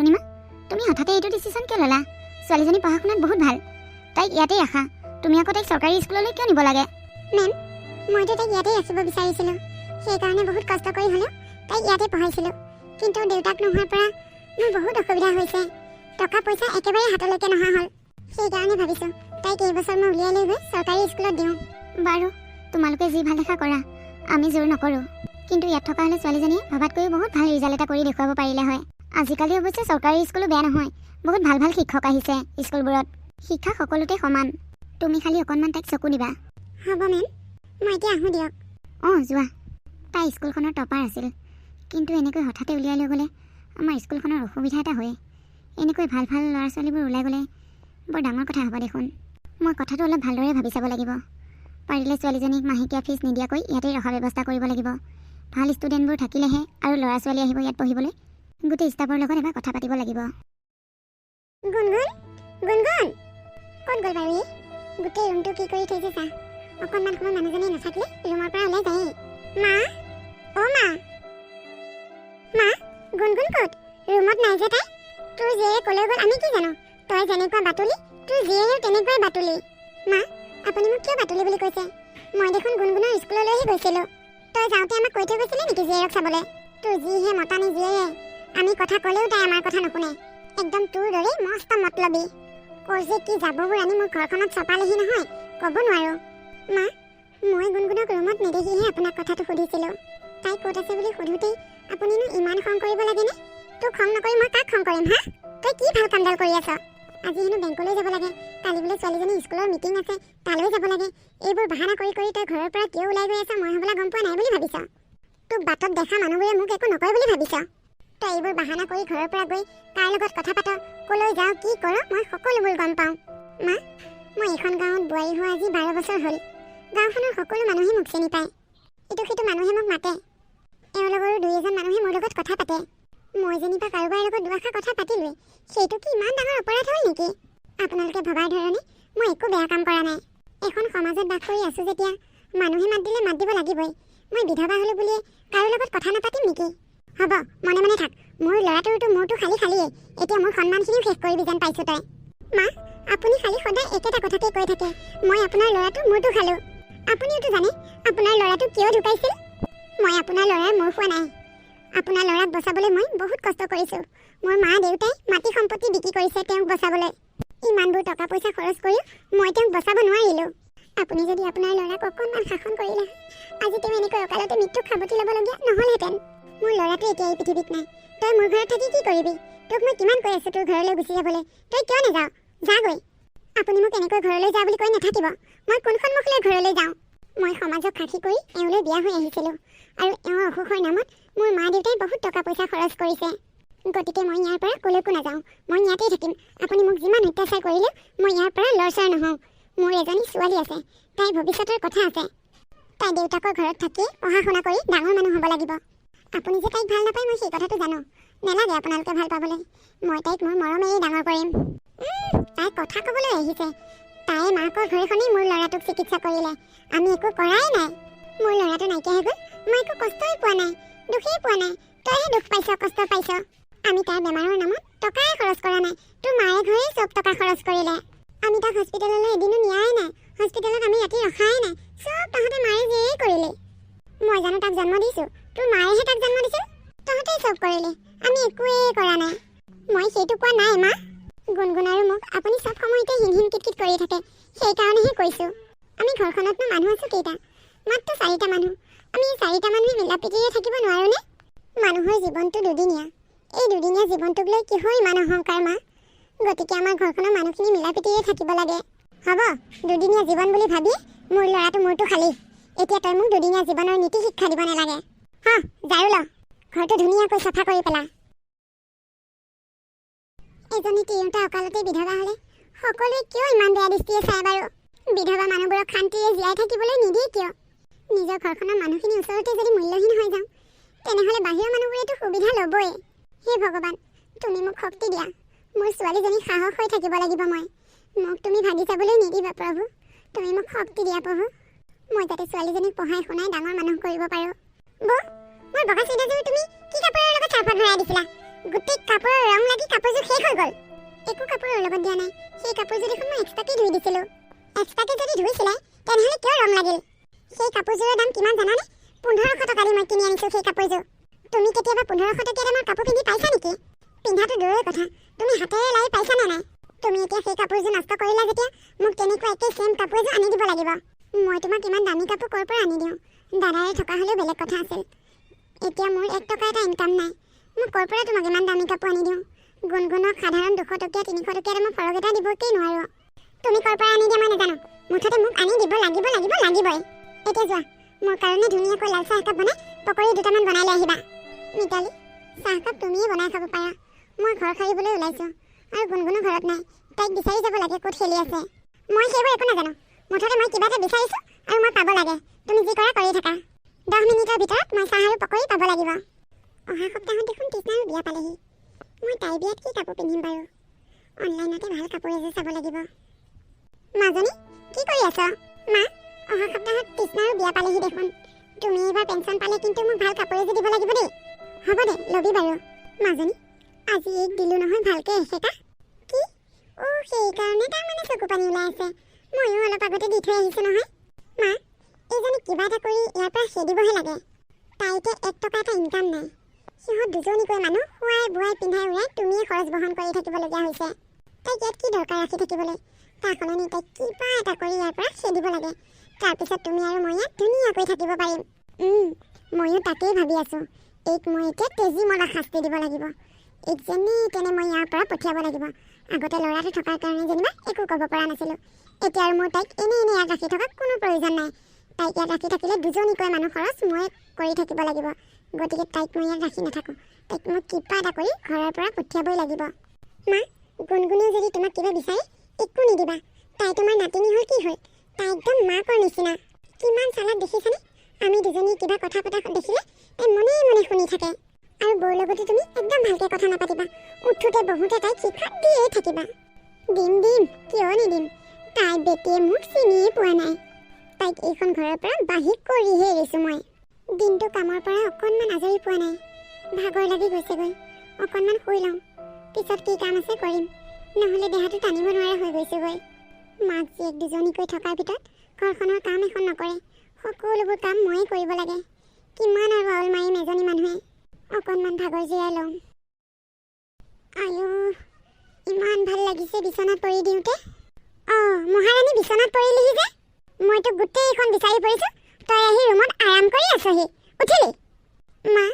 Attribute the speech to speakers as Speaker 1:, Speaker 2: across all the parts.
Speaker 1: অৰুণিমা, তুমি হঠাতে এইটো ডিচিশ্যন কিয় ল'লা? ছোৱালীজনী পঢ়া শুনাত বহুত ভাল, তাইক ইয়াতেই ৰাখা। তুমি আকৌ তাইক চৰকাৰী স্কুললৈ কিয় নিব লাগে?
Speaker 2: মেম, মইতো তাইক ইয়াতেই ৰাখিব বিচাৰিছিলোঁ। সেইকাৰণে বহুত কষ্ট কৰি হ'লেও তাইক ইয়াতে পঢ়াইছিলোঁ। কিন্তু দেউতাক নোহোৱাৰ পৰা মোৰ বহুত অসুবিধা হৈছে। টকা পইচা একেবাৰে হাতলৈকে নহা হ'ল। সেইকাৰণে ভাবিছোঁ তাইক এইবছৰ মই উলিয়াই লৈ গৈ চৰকাৰী স্কুলত দিওঁ।
Speaker 1: বাৰু, তোমালোকে যি ভাল দেখা কৰা, আমি জোৰ নকৰোঁ। কিন্তু ইয়াত থকা হ'লে ছোৱালীজনীয়ে ভবাতকৈও বহুত ভাল ৰিজাল্ট এটা কৰি দেখুৱাব পাৰিলে হয়। আজিকালি অৱশ্যে চৰকাৰী স্কুলো বেয়া নহয়, বহুত ভাল ভাল শিক্ষক আহিছে স্কুলবোৰত। শিক্ষা সকলোতে সমান। তুমি খালি অকণমান তাইক চকু দিবা।
Speaker 2: হ'ব মেম, মই এতিয়া আহোঁ দিয়ক।
Speaker 1: অঁ, যোৱা। তাই স্কুলখনৰ টপাৰ আছিল, কিন্তু এনেকৈ হঠাতে উলিয়াই লৈ গ'লে আমাৰ স্কুলখনৰ অসুবিধা এটা হয়। এনেকৈ ভাল ভাল ল'ৰা ছোৱালীবোৰ ওলাই গ'লে বৰ ডাঙৰ কথা হ'ব দেখোন। মই কথাটো অলপ ভালদৰে ভাবি চাব লাগিব। পাৰিলে ছোৱালীজনীক মাহেকীয়া ফিজ নিদিয়াকৈ ইয়াতেই ৰখাৰ ব্যৱস্থা কৰিব লাগিব। ভাল ষ্টুডেণ্টবোৰ থাকিলেহে আৰু ল'ৰা ছোৱালী আহিব ইয়াত পঢ়িবলৈ। গোটেই ষ্টাফৰ লগত এবাৰ কথা পাতিব লাগিব।
Speaker 2: গুণগুণ, গুণগুণ, ক'ত গ'ল বাৰু ই? গোটেই ৰুমটো কি কৰি থৈছে চা। অকণমান সময় মানুহজনী নাথাকিলে ৰুমৰ পৰা ওলাই যায়েই। মা, অ' মা, মা, গুণগুণ ক'ত? ৰুমত নাই যে তাই? তোৰ জীয়েৰে ক'লৈ গ'ল আমি কি জানো? তই যেনেকুৱা বাতুলি, তোৰ জীয়েৰেও তেনেকুৱাই বাতুলি। মা, আপুনি মোক কিয় বাতুলি বুলি কৈছে? মই দেখোন গুণগুণৰ স্কুললৈহে গৈছিলোঁ। তই যাওঁতে আমাক কৈ থৈ গৈছিলি নেকি জীয়েৰক চাবলৈ? তোৰ যিহে মতানি জীয়েৰে, আমি কথা ক'লেও তাই আমাৰ কথা নুশুনে। একদম তোৰ দৰেই মস্ত মতলবী। ক'ৰ যে কি যাববোৰ আনি মোৰ ঘৰখনত চপালেহি নহয়, ক'ব নোৱাৰোঁ। মা, মই গুণগুণক ৰুমত নেদেখিহে আপোনাক কথাটো সুধিছিলোঁ। তাই ক'ত আছে বুলি সোধোতেই আপুনিনো ইমান খং কৰিব লাগেনে? তোক খং নকৰি মই কাক খং কৰিম হা? তই কি ভাল কামডাল কৰি আছ? আজি হেনো বেংকলৈ যাব লাগে, কালি বোলে ছোৱালীজনী স্কুলৰ মিটিং আছে, তালৈ যাব লাগে। এইবোৰ বাহানা কৰি কৰি তই ঘৰৰ পৰা কিয় ওলাই গৈ আছ মই হ'বলা গম পোৱা নাই বুলি ভাবিছ? তোক বাটত দেখা মানুহবোৰে মোক একো নকয় বুলি ভাবিছ? তই এইবোৰ বাহানা কৰি ঘৰৰ পৰা গৈ কাৰ লগত কথা পাত, ক'লৈ যাওঁ, কি কৰ, মই সকলোবোৰ গম পাওঁ। মা, মই এইখন গাঁৱত বোৱাৰী হোৱা আজি 12 বছৰ হ'ল। গাঁওখনৰ সকলো মানুহে মোক চিনি পায়। ইটো সিটো মানুহে মোক মাতে। এওঁৰ লগৰো 2-এজন মানুহে মোৰ লগত কথা পাতে। মই যেনিবা কাৰোবাৰ লগত দুআষাৰ কথা পাতিলোৱেই, সেইটো কি ইমান ডাঙৰ অপৰাধ হ'ল নেকি? আপোনালোকে ভবাৰ ধৰণে মই একো বেয়া কাম কৰা নাই। এখন সমাজত বাস কৰি আছোঁ যেতিয়া মানুহে মাত দিলে মাত দিব লাগিবই। মই বিধৱা হ'লো বুলিয়ে কাৰো লগত কথা নাপাতিম নেকি? হ'ব, মনে মনে থাক। মোৰ ল'ৰাটোৰতো মূৰটো খালী খালীয়ে। এতিয়া মোৰ সন্মানখিনিও শেষ কৰিবি যেন পাইছোঁ তই। মা, আপুনি খালি সদায় একেটা কথাকেই কৈ থাকে, মই আপোনাৰ ল'ৰাটোৰ মূৰটো খালোঁ। আপুনিওতো জানে আপোনাৰ ল'ৰাটো কিয় ঢুকাইছিল? মই আপোনাৰ ল'ৰাৰ মূৰ খোৱা নাই। আপোনাৰ ল'ৰাক বচাবলৈ মই বহুত কষ্ট কৰিছোঁ। মোৰ মা দেউতাই মাটি সম্পত্তি বিক্ৰী কৰিছে তেওঁক বচাবলৈ। ইমানবোৰ টকা পইচা খৰচ কৰিও মই তেওঁক বচাব নোৱাৰিলোঁ। আপুনি যদি আপোনাৰ ল'ৰাক অকণমান শাসন কৰিলে আজি তেওঁ এনেকৈ অকালতে মৃত্যুক সাৱটি ল'বলগীয়া নহ'লহেঁতেন। মোৰ ল'ৰাটো এতিয়া এই পৃথিৱীত নাই। তই মোৰ ঘৰত থাকি কি কৰিবি? তোক মই কিমান কৈ আছোঁ তোৰ ঘৰলৈ গুচি যাবলৈ, তই কিয় নাযাৱ? যাগৈ। আপুনি মোক এনেকৈ ঘৰলৈ যা বুলি কৈ নাথাকিব। মই কোনখন মুখলৈ ঘৰলৈ যাওঁ? মই সমাজক সাক্ষী কৰি এওঁলৈ বিয়া হৈ আহিছিলোঁ, আৰু এওঁৰ অসুখৰ নামত মোৰ মা দেউতাই বহুত টকা পইচা খৰচ কৰিছে। গতিকে মই ইয়াৰ পৰা ক'লৈকো নাযাওঁ। মই ইয়াতেই থাকিম। আপুনি মোক যিমান অত্যাচাৰ কৰিলেও মই ইয়াৰ পৰা লৰচৰ নহওঁ। মোৰ এজনী ছোৱালী আছে, তাইৰ ভৱিষ্যতৰ কথা আছে। তাই দেউতাকৰ ঘৰত থাকি পঢ়া শুনা কৰি ডাঙৰ মানুহ হ'ব লাগিব। আপুনি যে তাইক ভাল নাপায় মই সেই কথাটো জানো। নেলাগে আপোনালোকে ভাল পাবলৈ। মই তাইক মোৰ মৰমেৰেই ডাঙৰ কৰিম। তাই কথা ক'বলৈ আহিছে। তাই মাকৰ ঘৰখনেই মোৰ ল'ৰাটোক চিকিৎসা কৰিলে, আমি একো কৰাই নাই। মোৰ ল'ৰাটো নাইকিয়া হৈ গ'ল, মই একো কষ্টই পোৱা নাই, দুখেই পোৱা নাই। তইহে দুখ পাইছ, কষ্ট পাইছ। আমি তাৰ বেমাৰৰ নামত টকাই খৰচ কৰা নাই, তোৰ মায়ে ঘৰেই চব টকা খৰচ কৰিলে। আমি তাক হস্পিটেললৈ এদিনো নিয়াই নাই, হস্পিটেলত আমি ৰাতি ৰখাই নাই। চব তহঁতে মায়ে জীয়েই কৰিলে। মই জানো তাক জন্ম দিছোঁ? তোৰ মায়েহে তাক জন্ম দিছিল। তহঁতেই চব কৰিলে, আমি একোৱেই কৰা নাই। মই সেইটো কোৱা নাই মা। গুণগুণ আৰু মোক আপুনি চব সময়তে হিনহিন কিটকিট কৰি থাকে, সেইকাৰণেহে কৈছোঁ। আমি ঘৰখনতনো মানুহ আছোঁ কেইটা? মাত্ৰ 4টা মানুহ। আমি 4টা মানুহে মিলা প্ৰীতিৰে থাকিব নোৱাৰোঁনে? মানুহৰ জীৱনটো দুদিনীয়া। এই দুদিনীয়া জীৱনটোক লৈ কিহৰ ইমান অহংকাৰ মা? গতিকে আমাৰ ঘৰখনৰ মানুহখিনি মিলা প্ৰীতিৰে থাকিব লাগে। হ'ব, দুদিনীয়া জীৱন বুলি ভাবি মোৰ ল'ৰাটো মূৰটো খালী। এতিয়া তই মোক দুদিনীয়া জীৱনৰ নীতি শিক্ষা দিব নালাগে। ঝাৰু ল, ঘৰটো ধুনীয়াকৈ চাফা কৰি পেলা। এজনী তিৰোতা অকালতে বিধৱা হ'লে সকলোৱে কিয় ইমান বেয়া দৃষ্টিৰে চায় বাৰু? বিধৱা মানুহবোৰক শান্তিৰে জীয়াই থাকিবলৈ নিদিয়ে কিয়? নিজৰ ঘৰখনৰ মানুহখিনি ওচৰতে যদি মূল্যহীন হৈ যাওঁ, তেনেহ'লে বাহিৰৰ মানুহবোৰেতো সুবিধা ল'বই। হে ভগৱান, তুমি মোক শক্তি দিয়া। মোৰ ছোৱালীজনী সাহস হৈ থাকিব লাগিব। মোক তুমি ভাগি যাবলৈ নিদিবা প্ৰভু। তুমি মোক শক্তি দিয়া প্ৰভু। মই যাতে ছোৱালীজনীক পঢ়াই শুনাই ডাঙৰ মানুহ কৰিব পাৰোঁ। বৌ, মোৰ বগা চুইদাৰযোৰ তুমি কি কাপোৰৰ লগত চাৰ্ফত ভৰাই দিছিলা? গোটেই কাপোৰৰ ৰং লাগি কাপোৰযোৰ শেষ হৈ গ'ল। একো কাপোৰৰ লগত দিয়া নাই। সেই কাপোৰযোৰ দেখোন মই এক্সট্ৰাকৈ ধুই দিছিলোঁ। এক্সট্ৰাকৈ যদি ধুইছিলে তেনেহ'লে কিয় ৰং লাগিল? সেই কাপোৰযোৰৰ দাম কিমান জানানে? 1500 টকা দি মই কিনি আনিছোঁ সেই কাপোৰযোৰ। তুমি কেতিয়াবা 1500 টকীয়া দামৰ কাপোৰ পিন্ধি পাইছা নেকি? পিন্ধাটো দূৰৰে কথা, তুমি হাতেৰে লাই পাইছানে নাই? তুমি এতিয়া সেই কাপোৰযোৰ নষ্ট কৰিলা যেতিয়া মোক তেনেকুৱা একেই ছেম কাপোৰ এযোৰ আনি দিব লাগিব। মই তোমাক ইমান দামী কাপোৰ ক'ৰ পৰা আনি দিওঁ? দাদাৰে থকা হ'লেও বেলেগ কথা আছিল। এতিয়া মোৰ 1 টকা এটা ইনকাম নাই। মই ক'ৰ পৰা তোমাক ইমান দামী কাপোৰ আনি দিওঁ? গুণগুণক সাধাৰণ 200 টকীয়া 300 টকীয়া দামৰ ফৰক এটা দিবকেই নোৱাৰোঁ। তুমি ক'ৰ পৰা আনি দিয়া মই নাজানো, মুঠতে মোক আনি দিব লাগিবই। এতিয়া যোৱা, মোৰ কাৰণে ধুনীয়াকৈ লাল চাহ একাপ বনাই পকৰি 2টামান বনাই লৈ আহিবা। মিতালী, চাহকাপ তুমিয়ে বনাই খাব পাৰা। মই ঘৰ সাৰিবলৈ ওলাইছোঁ আৰু গুণগুণো ঘৰত নাই। তাইক বিচাৰি যাব লাগে ক'ত খেলি আছে। মই সেইবোৰ একো নাজানো, মুঠতে মই কিবা এটা বিচাৰিছোঁ আৰু মই পাব লাগে। তুমি যি কৰা কৰি থাকা। 10 মিনিটৰ ভিতৰত মই চাহ আৰু পকৰি পাব লাগিব। অহা সপ্তাহত দেখোন তৃষ্ণাৰো বিয়া পালেহি। মই তাইৰ বিয়াত কি কাপোৰ পিন্ধিম বাৰু? অনলাইনতে ভাল কাপোৰ এযোৰ চাব লাগিব। মাজনী, কি কৰি আছ? মা, অহা সপ্তাহত তৃষ্ণাৰো বিয়া পালেহি দেখোন। তুমি এইবাৰ পেঞ্চন পালে কিন্তু মোক ভাল কাপোৰ এযোৰ দিব লাগিব দেই। হ'ব দে, ল'বি বাৰু। মাজনী, আজি এইক দিলোঁ নহয় ভালকৈ এসেকা। কি? সেইকাৰণে তাৰমানে চকু পানী ওলাই আছে। ময়ো অলপ আগতে দি থৈ আহিছোঁ নহয়। মা, এইজনী কিবা এটা কৰি ইয়াৰ পৰা খেদিবহে লাগে। তাই এতিয়া 1 টকা এটা ইনকাম নাই। সিহঁত দুজনীকৈ মানুহ খুৱাই বোৱাই পিন্ধাই উৰাই তুমিয়ে খৰচ বহন কৰি থাকিবলগীয়া হৈছে। তাইক ইয়াত কি দৰকাৰ ৰাখি থাকিবলৈ? তাৰ সলনি তাইক কিবা এটা কৰি ইয়াৰ পৰা খেদিব লাগে। তাৰপিছত তুমি আৰু মই ইয়াত ধুনীয়াকৈ থাকিব পাৰিম। ময়ো তাকেই ভাবি আছোঁ। এইক মই এতিয়া তেজি মৰা শাস্তি দিব লাগিব। এইক যেনে তেনে মই ইয়াৰ পৰা পঠিয়াব লাগিব। আগতে ল'ৰাটো থকাৰ কাৰণে যেনিবা একো ক'ব পৰা নাছিলোঁ। এতিয়া আৰু মোৰ তাইক এনেই ইয়াত ৰাখি থকা কোনো প্ৰয়োজন নাই। তাইক ইয়াত ৰাখি থাকিলে দুজনীকৈ মানুহ খৰচ মই কৰি থাকিব লাগিব। গতিকে তাইক মই ইয়াত ৰাখি নাথাকোঁ। তাইক মই কিবা এটা কৰি ঘৰৰ পৰা পঠিয়াবই লাগিব। মা, গুণগুণেও যদি তোমাক কিবা বিচাৰে একো নিদিবা। তাই তোমাৰ নাতিনী হ'ল কি হ'ল? তাই একদম মাকৰ নিচিনা। কিমান চালাক দেখিছানে? আমি দুজনী কিবা কথা পতা দেখিলে তাই মনে মনে শুনি থাকে। আৰু বৌৰ লগতো তুমি একদম ভালকৈ কথা নাপাতিবা। উঠোতে বহোতে তাইক শিক্ষা দিয়ে থাকিবা। দিম, কিয় নিদিম? তাই বেটিয়ে মোক চিনিয়ে পোৱা নাই। তাইক এইখন ঘৰৰ পৰা বাহিৰ কৰিহে এৰিছোঁ মই। দিনটো কামৰ পৰা অকণমান আজৰি পোৱা নাই। ভাগৰ লাগি গৈছেগৈ। অকণমান শুই লওঁ, পিছত কি কাম আছে কৰিম। নহ'লে দেহাটো টানিব নোৱাৰা হৈ গৈছেগৈ। মাক জীয়েক দুজনীকৈ থকাৰ ভিতৰত ঘৰখনৰ কাম এখন নকৰে। সকলোবোৰ কাম ময়ে কৰিব লাগে। কিমান আৰু আউল মাৰিম এজনী মানুহে। অকণমান ভাগৰ জিৰাই লওঁ। আয়ো, ইমান ভাল লাগিছে বিচনাত পৰি দিওঁতে। মহাৰাণী বিচনাত পৰিলিহি যে? মইতো গোটেইখন বিচাৰি ফুৰিছোঁ, তই আহি ৰুমত আৰাম কৰি আছহি। উঠিলি? মা,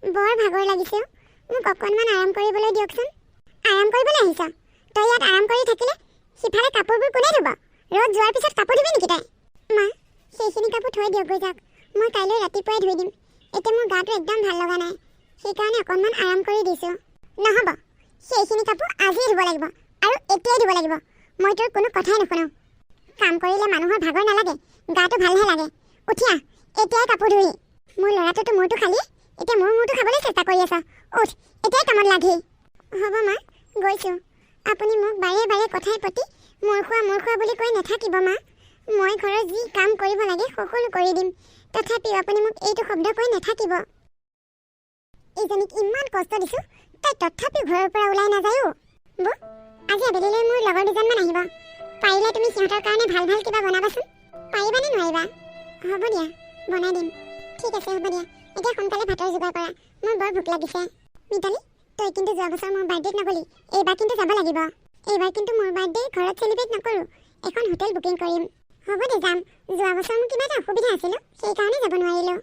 Speaker 2: বৰ ভাগৰ লাগিছে। মোক অকণমান আৰাম কৰিবলৈ দিয়কচোন। আৰাম কৰিবলৈ আহিছ? তই ইয়াত আৰাম কৰি থাকিলে সিফালে কাপোৰবোৰ কোনে ধুব? ৰ'দ যোৱাৰ পিছত কাপোৰ ধুবি নেকি তই? মা, সেইখিনি কাপোৰ থৈ দিয়ক গৈ যাওক। মই কাইলৈ ৰাতিপুৱাই ধুই দিম। এতিয়া মোৰ গাটো একদম ভাল লগা নাই, সেইকাৰণে অকণমান আৰাম কৰি দিছোঁ। নহ'ব, সেইখিনি কাপোৰ আজিয়ে ধুব লাগিব আৰু এতিয়াই ধুব লাগিব। মই তোৰ কোনো কথাই নুশুনো। কাম কৰিলে মানুহৰ ভাগৰ নালাগে, গাটো ভালহে লাগে। উঠি আহ, এতিয়াই কাপোৰ ধুই। মোৰ ল'ৰাটোতো মূৰটো খালি, এতিয়া মোৰ মূৰটো খাবলৈ চেষ্টা কৰি আছ। উঠ, এতিয়াই কামত লাগি। হ'ব মা, গৈছোঁ। আপুনি মোক বাৰে বাৰে কথাই প্ৰতি মোৰ খোৱা বুলি কৈ নাথাকিব মা। মই ঘৰৰ যি কাম কৰিব লাগে সকলো কৰি দিম। তথাপিও আপুনি মোক এইটো শব্দ কৈ নাথাকিব। এইজনীক ইমান কষ্ট দিছোঁ, তাই তথাপিও ঘৰৰ পৰা ওলাই নাযায়ো। বৌ, আজি আবেলিলৈ মোৰ লগৰ দুজনমান আহিব। পাৰিলে তুমি সিহঁতৰ কাৰণে ভাল ভাল কিবা বনাবাচোন। পাৰিবানে নোৱাৰিবা? হ'ব দিয়া, বনাই দিম। ঠিক আছে, হ'ব দিয়া। এতিয়া সোনকালে ভাতৰ যোগাৰ কৰা, মোৰ বৰ ভোক লাগিছে। মিতালী, তই কিন্তু যোৱা বছৰ মোৰ বাৰ্থডেত নগলি। এইবাৰ কিন্তু যাব লাগিব। এইবাৰ কিন্তু মোৰ বাৰ্থডে ঘৰত চেলিব্ৰেট নকৰোঁ, এখন হোটেল বুকিং কৰিম। হ'ব দে, যাম। যোৱা বছৰ মোৰ কিবা এটা অসুবিধা আছিলোঁ, সেইকাৰণে যাব নোৱাৰিলোঁ।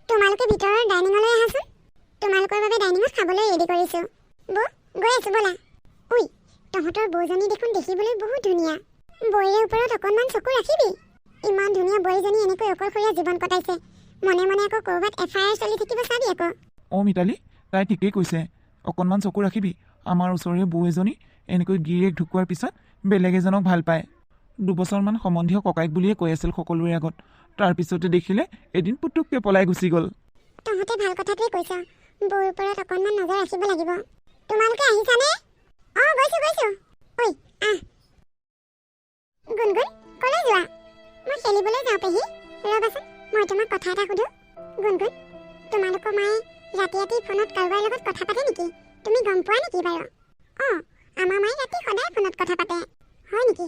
Speaker 2: তোমালোকে ভিতৰৰ ডাইনিঙলৈ আহাচোন। তোমালোকৰ বাবে ডাইনিঙত খাবলৈ ৰেডি কৰিছোঁ। বৌ, গৈ আছোঁ ব'লা। উই, তহঁতৰ বৌজনী দেখোন দেখিবলৈ বহুত ধুনীয়া। বৌৰে ওপৰত অকণমান চকু ৰাখিবি। ইমান ধুনীয়া বোৱাৰীজনী এনেকৈ অকলশৰীয়া জীৱন কটাইছে। মনে মনে আকৌ ক'ৰবাত FIR চলি থাকিব চাবি আকৌ।
Speaker 3: মিতালী, তাই ঠিকেই কৈছে। অকণমান চকু ৰাখিবি। আমাৰ ওচৰৰে বৌ এজনী এনেকৈ গিৰিয়েক ঢুকোৱাৰ পিছত বেলেগ এজনক ভাল পায়। 2 বছৰমান সম্বন্ধীয় ককাইক বুলিয়ে কৈ আছিল সকলোৰে আগত। তাৰপিছতে দেখিলে এদিন পুতুককৈ পলাই গুচি গ'ল।
Speaker 2: তহঁতে ভাল কথাটোৱেই কৈছ। বৌৰ ওপৰত অকণমান নজৰ ৰাখিব লাগিব। তোমালোকে আহিছানে? গৈছোঁ। ঐ, আহ। গুণগুণ, ক'লৈ যোৱা? মই খেলিবলৈ যাওঁ পেহী। ৰ'বাচোন, মই তোমাক কথা এটা সুধোঁ। গুণগুণ, তোমালোকৰ মায়ে ৰাতি ৰাতি ফোনত কাৰোবাৰ লগত কথা পাতে নেকি? তুমি গম অঁ আমাৰ মায়ে ৰাতি সদায় ফোনত কথা পাতে হয় নেকি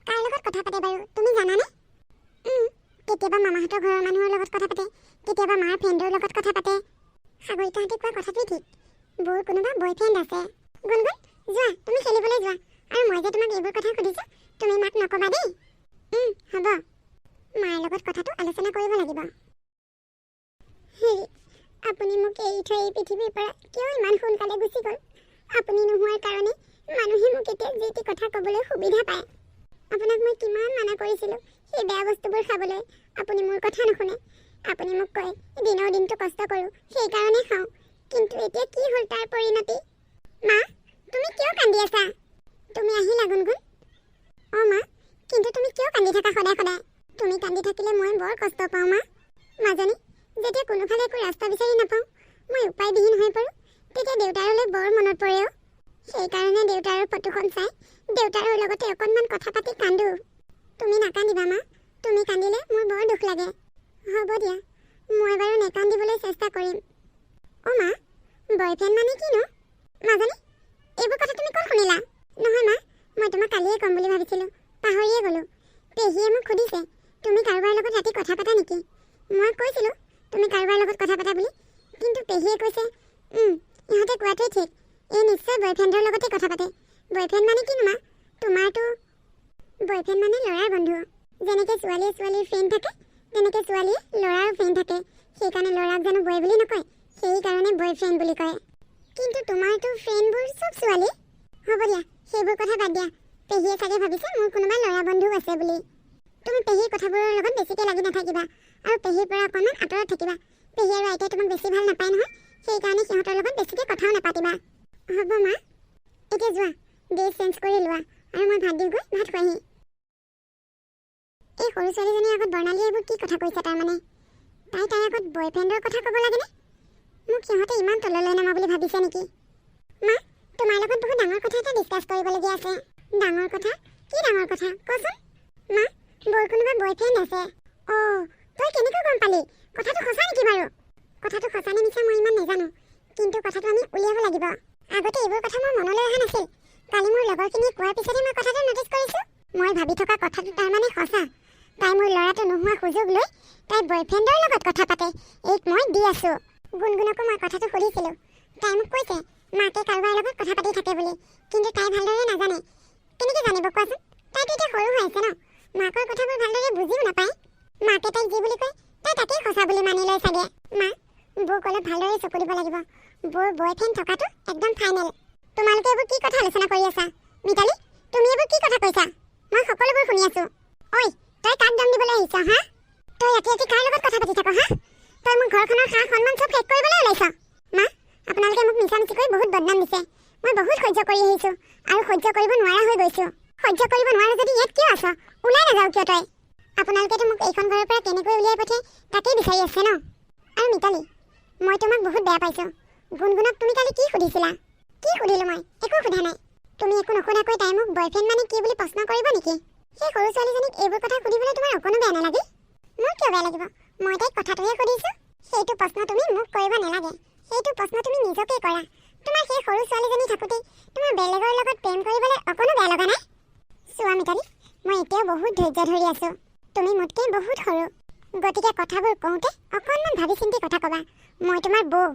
Speaker 2: কাৰ লগত কথা পাতে বাৰু তুমি জানানে কেতিয়াবা মামাহঁতৰ ঘৰৰ মানুহৰ লগত কথা পাতে কেতিয়াবা মাৰ ফ্ৰেণ্ডৰ লগত কথা পাতে সাগৰিকাহঁতে কোৱা কথাটোৱে ঠিক বৌৰ কোনোবা বয়ফ্ৰেণ্ড আছে গুণগুণ যোৱা তুমি খেলিবলৈ যোৱা আৰু মই যে তোমাক এইবোৰ কথা সুধিছোঁ তুমি মাক নক'বা দেই হ'ব মাৰ লগত কথাটো আলোচনা কৰিব লাগিব হেৰি আপুনি মোক এৰি থৈ এই পৃথিৱীৰ পৰা কিয় ইমান সোনকালে গুচি গ'ল আপুনি নোহোৱাৰ কাৰণে মানুহে মোক এতিয়া যি টি কথা ক'বলৈ সুবিধা পায় আপোনাক মই কিমান মানা কৰিছিলোঁ সেই বেয়া বস্তুবোৰ খাবলৈ আপুনি মোৰ কথা নুশুনে আপুনি মোক কয় দিনৰ দিনটো কষ্ট কৰোঁ সেইকাৰণে খাওঁ কিন্তু এতিয়া কি হ'ল তাৰ পৰিণতি মা তুমি কিয় কান্দি আছা তুমি আহিলা গুণগুণ অঁ মা কিন্তু তুমি কিয় কান্দি থাকা সদায় সদায় তুমি কান্দি থাকিলে মই বৰ কষ্ট পাওঁ মা মাজনী যেতিয়া কোনোফালে একো ৰাস্তা বিচাৰি নাপাওঁ মই উপায়বিহীন হৈ পৰোঁ তেতিয়া দেউতাৰলৈ বৰ মনত পৰে সেইকাৰণে দেউতাৰৰ ফটোখন চাই দেউতাৰৰ লগতে অকণমান কথা পাতি কান্দো তুমি নাকান্দিবা মা তুমি কান্দিলে মোৰ বৰ দুখ লাগে হ'ব দিয়া মই বাৰু নেকান্দিবলৈ চেষ্টা কৰিম অঁ মা বয়ফ্ৰেণ্ড মানে কিনো মাজনী এইবোৰ কথা তুমি ক'ত শুনিলা নহয় মা মই তোমাক কালিয়ে ক'ম বুলি ভাবিছিলোঁ পাহৰিয়ে গ'লোঁ পেহীয়ে মোক সুধিছে তুমি কাৰোবাৰ লগত ৰাতি কথা পাতা নেকি মই কৈছিলোঁ তুমি কাৰোবাৰ লগত কথা পাতা বুলি কিন্তু পেহীয়ে কৈছে ইহঁতে কোৱাটোৱে ঠিক এই নিশ্চয় বয়ফ্ৰেণ্ডৰ লগতে কথা পাতে বয়ফ্ৰেণ্ড মানে কিনো মা তোমাৰতো বয়ফ্ৰেণ্ড মানে ল'ৰাৰ বন্ধু যেনেকৈ ছোৱালীয়ে ছোৱালীৰ ফ্ৰেণ্ড থাকে তেনেকৈ ছোৱালীয়ে ল'ৰাৰো ফ্ৰেণ্ড থাকে সেইকাৰণে ল'ৰাক জানো বয় বুলি নকয় সেইকাৰণে বয়ফ্ৰেণ্ড বুলি কয় কিন্তু তোমাৰতো ফ্ৰেণ্ডবোৰ চব ছোৱালী হ'ব দিয়া সেইবোৰ কথা বাদ দিয়া পেহীয়ে চাগে ভাবিছে মোৰ কোনোবা ল'ৰা বন্ধু আছে বুলি তুমি পেহীৰ কথাবোৰৰ লগত বেছিকৈ লাগি নাথাকিবা আৰু পেহীৰ পৰা অকণমান আঁতৰত থাকিবা পেহী আৰু আইতাই তোমাক বেছি ভাল নাপায় নহয় সেইকাৰণে সিহঁতৰ লগত বেছিকৈ কথাও নাপাতিবা হ'ব মা এতিয়া যোৱা ড্ৰেছ চেঞ্জ কৰি লোৱা আৰু মই ভাত দিওঁগৈ ভাত খোৱাহি এই সৰু ছোৱালীজনীৰ আগত বৰ্ণালীয়ে এইবোৰ কি কথা কৈছে তাৰমানে তাইৰ আগত বয়ফ্ৰেণ্ডৰ কথা ক'ব লাগেনে মোক সিহঁতে ইমান তললৈ নামা বুলি ভাবিছে নেকি মা তোমাৰ লগত বহুত ডাঙৰ কথা এটা ডিছকাছ কৰিবলগীয়া আছে ডাঙৰ কথা কি ডাঙৰ কথা কচোন মা বৌৰ কোনোবা বয়ফ্ৰেণ্ড আছে অঁ তই কেনেকৈ গম পালি কথাটো সঁচা নেকি বাৰু কথাটো সঁচা নে মিছা মই ইমান নাজানো কিন্তু কথাটো আমি উলিয়াব লাগিব আগতে এইবোৰ কথা মোৰ মনলৈ অহা নাছিল কালি মোৰ লগৰখিনিয়ে কোৱাৰ পিছতহে মই কথাটো ন'টিছ কৰিছোঁ মই ভাবি থকা কথাটো তাৰমানে সঁচা তাই মোৰ ল'ৰাটো নোহোৱা সুযোগ লৈ তাই বয়ফ্ৰেণ্ডৰ লগত কথা পাতে এইক মই দি আছোঁ গুণগুণকো মই কথাটো সুধিছিলোঁ তাই মোক কৈছে মাকে কাৰোবাৰ লগত কথা পাতি থাকে বুলি কিন্তু তাই ভালদৰে নাজানে কেনেকৈ জানিব কোৱাচোন তাইতো এতিয়া সৰু হৈ আছে ন মাকৰ কথাবোৰ ভালদৰে বুজিও নাপায় মাকে তাইক যি বুলি কয় তাই তাকেই সঁচা বুলি মানি লয় চাগে মা বৌক অলপ ভালদৰে চকু দিব লাগিব বৌৰ বয়ফ্ৰেণ্ড থকাটো একদম ফাইনেল তোমালোকে এইবোৰ কি কথা আলোচনা কৰি আছা মিতালী তুমি এইবোৰ কি কথা কৈছা মই সকলোবোৰ শুনি আছোঁ ঐ তই কাক দম দিবলৈ আহিছ হা তই ৰাতি ৰাতি কাৰ লগত কথা পাতি থাক হা তই মোৰ ঘৰখনৰ সা সন্মান চব শেষ কৰিবলৈ ওলাইছ মা আপোনালোকে মোক মিছামিছি কৰি বহুত বদনাম দিছে মই বহুত সহ্য কৰি আহিছোঁ আৰু সহ্য কৰিব নোৱাৰা হৈ গৈছোঁ সহ্য কৰিব নোৱাৰা যদি ইয়াত কিয় আছ ওলাই নাযাওঁ কিয় তই আপোনালোকেতো মোক এইখন ঘৰৰ পৰা কেনেকৈ উলিয়াই পঠিয়াই তাকেই বিচাৰি আছে ন আৰু মিতালী মই তোমাক বহুত বেয়া পাইছোঁ গুণগুণক তুমি কালি কি সুধিছিলা কি সুধিলোঁ মই একো সোধা নাই তুমি একো নুসুধাকৈ তাই মোক বয়ফ্ৰেণ্ড মানে কি বুলি প্ৰশ্ন কৰিব নেকি সেই সৰু ছোৱালীজনীক এইবোৰ কথা সুধিবলৈ তোমাৰ অকণো বেয়া নালাগে মোৰ কিয় বেয়া লাগিব মই তাইক কথাটোহে সুধিছোঁ সেইটো প্ৰশ্ন তুমি মোক কৰিব নালাগে সেইটো প্ৰশ্ন তুমি নিজকেই কৰা তোমাৰ সেই সৰু ছোৱালীজনী থাকোঁতেই তোমাৰ বেলেগৰ লগত প্ৰেম কৰিবলৈ অকণো বেয়া লগা নাই চোৱা মিতালী মই এতিয়াও বহুত ধৈৰ্য ধৰি আছোঁ তুমি মোতকৈ বহুত সৰু গতিকে কথাবোৰ কওঁতে অকণমান ভাবি চিন্তি কথা ক'বা মই তোমাৰ বৌ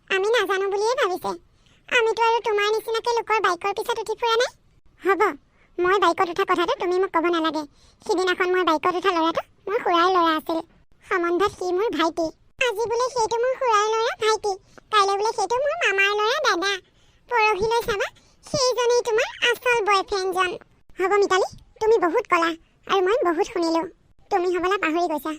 Speaker 2: আমি নাজানো বুলিয়ে ভাবিছে আমিতো আৰু তোমাৰ নিচিনাকৈ লোকৰ বাইকৰ পিছত উঠি ফুৰা নাই হ'ব মই বাইকত উঠা কথাটো তুমি মোক ক'ব নালাগে সিদিনাখন মই বাইকত উঠা ল'ৰাটো মোৰ খুৰাৰ ল'ৰা আছিল সম্বন্ধত সি মোৰ ভাইটি আজি বোলে সেইটো মোৰ খুৰাৰ ল'ৰা ভাইটি কাইলৈ বোলে সেইটো মোৰ মামাৰ ল'ৰা দাদা পৰহিলৈ চাবা সেইজনেই তোমাৰ আচল বয়ফ্ৰেণ্ডজন হ'ব মিতালী তুমি বহুত ক'লা আৰু মই বহুত শুনিলোঁ তুমি হ'বলৈ পাহৰি গৈছা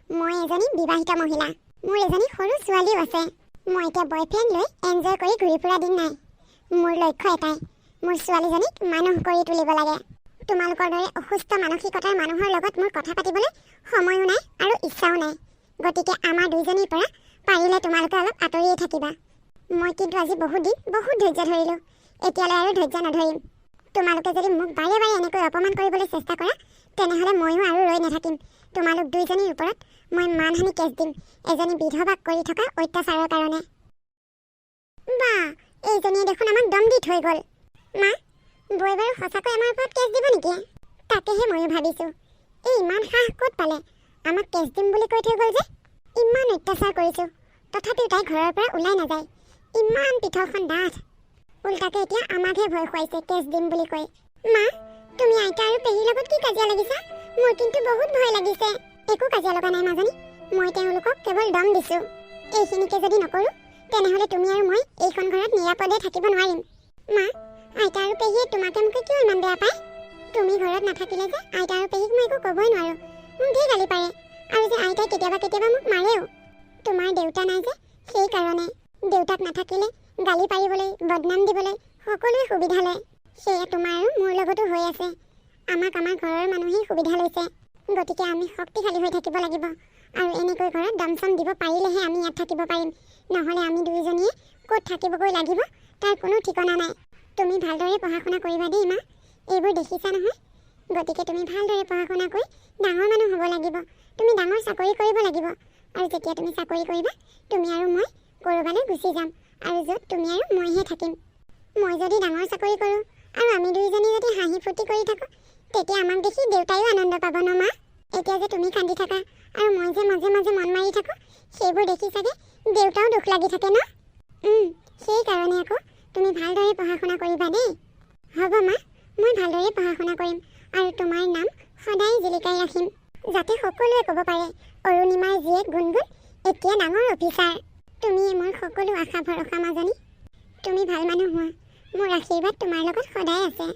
Speaker 2: মই এজনী বিবাহিত মহিলা মোৰ এজনী সৰু ছোৱালীও আছে মই এতিয়া বয়ফ্ৰেণ্ড লৈ এনজয় কৰি ঘূৰি ফুৰা দিন নাই মোৰ লক্ষ্য এটাই মোৰ ছোৱালীজনীক মানুহ কৰি তুলিব লাগে তোমালোকৰ দৰে অসুস্থ মানসিকতাৰ মানুহৰ লগত মোৰ কথা পাতিবলৈ সময়ো নাই আৰু ইচ্ছাও নাই গতিকে আমাৰ দুইজনীৰ পৰা পাৰিলে তোমালোকে অলপ আঁতৰিয়ে থাকিবা মই কিন্তু আজি বহুত দিন বহুত ধৈৰ্য ধৰিলোঁ এতিয়ালৈ আৰু ধৈৰ্য নধৰিম তোমালোকে যদি মোক বাৰে বাৰে এনেকৈ অপমান কৰিবলৈ চেষ্টা কৰা তেনেহ'লে ময়ো আৰু ৰৈ নাথাকিম তোমালোক দুইজনীৰ ওপৰত মই মানহানি কেছ দিম এজনী বিধৱাক কৰি থকা অত্যাচাৰৰ কাৰণে বা এইজনীয়ে দেখোন আমাক দম দি থৈ গ'ল। মা, বৌয়ে বাৰু সঁচাকৈ আমাৰ ওপৰত কেছ দিব নেকি? তাকেহে ময়ো ভাবিছোঁ। এই ইমান সাহ ক'ত পালে? আমাক কেছ দিম বুলি কৈ থৈ গ'ল যে। ইমান অত্যাচাৰ কৰিছোঁ, তথাপিও তাই ঘৰৰ পৰা ওলাই নাযায়। ইমান পিঠলখন ডাঠ। উল্টাকে এতিয়া আমাকহে ভয় খুৱাইছে কেছ দিম বুলি কৈ। মা, তুমি আইতা আৰু পেহীৰ লগত কি কাজিয়া লাগিছা? মোৰ কিন্তু বহুত ভয় লাগিছে। একো কাজিয়া লগা নাই মাজনী, মই তেওঁলোকক কেৱল দম দিছোঁ। এইখিনিকে যদি নকৰোঁ তেনেহ'লে তুমি আৰু মই এইখন ঘৰত নিৰাপদে থাকিব নোৱাৰিম। মা, আইতা আৰু পেহীয়ে তোমাকে মোকে কিয় ইমান বেয়া পায়? তুমি ঘৰত নাথাকিলে যে আইতা আৰু পেহীক মই একো ক'বই নোৱাৰোঁ। মোক ধেৰ গালি পাৰে, আৰু যে আইতাই কেতিয়াবা কেতিয়াবা মোক মাৰেও। তোমাৰ দেউতা নাই যে সেইকাৰণে। দেউতাক নাথাকিলে গালি পাৰিবলৈ, বদনাম দিবলৈ সকলোৱে সুবিধা লয়। সেয়া তোমাৰ আৰু মোৰ লগতো হৈ আছে। আমাক আমাৰ ঘৰৰ মানুহেই সুবিধা লৈছে। গতিকে আমি শক্তিশালী হৈ থাকিব লাগিব, আৰু এনেকৈ ঘৰত দম চম দিব পাৰিলেহে আমি ইয়াত থাকিব পাৰিম। নহ'লে আমি দুয়োজনীয়ে ক'ত থাকিবগৈ লাগিব তাৰ কোনো ঠিকনা নাই। তুমি ভালদৰে পঢ়া শুনা কৰিবা দেই মা, এইবোৰ দেখিছা নহয়। গতিকে তুমি ভালদৰে পঢ়া শুনা কৰি ডাঙৰ মানুহ হ'ব লাগিব। তুমি ডাঙৰ চাকৰি কৰিব লাগিব, আৰু যেতিয়া তুমি চাকৰি কৰিবা তুমি আৰু মই ক'ৰবালৈ গুচি যাম, আৰু য'ত তুমি আৰু মইহে থাকিম। মই যদি ডাঙৰ চাকৰি কৰোঁ আৰু আমি দুয়োজনী যদি হাঁহি ফূৰ্তি কৰি থাকোঁ, তেতিয়া আমাক দেখি দেউতায়ো আনন্দ পাব ন মা। এতিয়া যে তুমি কান্দি থাকা আৰু মই যে মাজে মাজে মন মাৰি থাকোঁ, সেইবোৰ দেখি চাগে দেউতাও দুখ লাগি থাকে ন। সেইকাৰণে আকৌ তুমি ভালদৰে পঢ়া শুনা কৰিবা দেই। হ'ব মা, মই ভালদৰে পঢ়া শুনা কৰিম, আৰু তোমাৰ নাম সদায় জিলিকাই ৰাখিম, যাতে সকলোৱে ক'ব পাৰে অৰুণিমাৰ জীয়েক গুণগুণ এতিয়া ডাঙৰ অফিচাৰ। তুমিয়ে মোৰ সকলো আশা ভৰসা মাজনী। তুমি ভাল মানুহ হোৱা, মোৰ আশীৰ্বাদ তোমাৰ লগত সদায় আছে।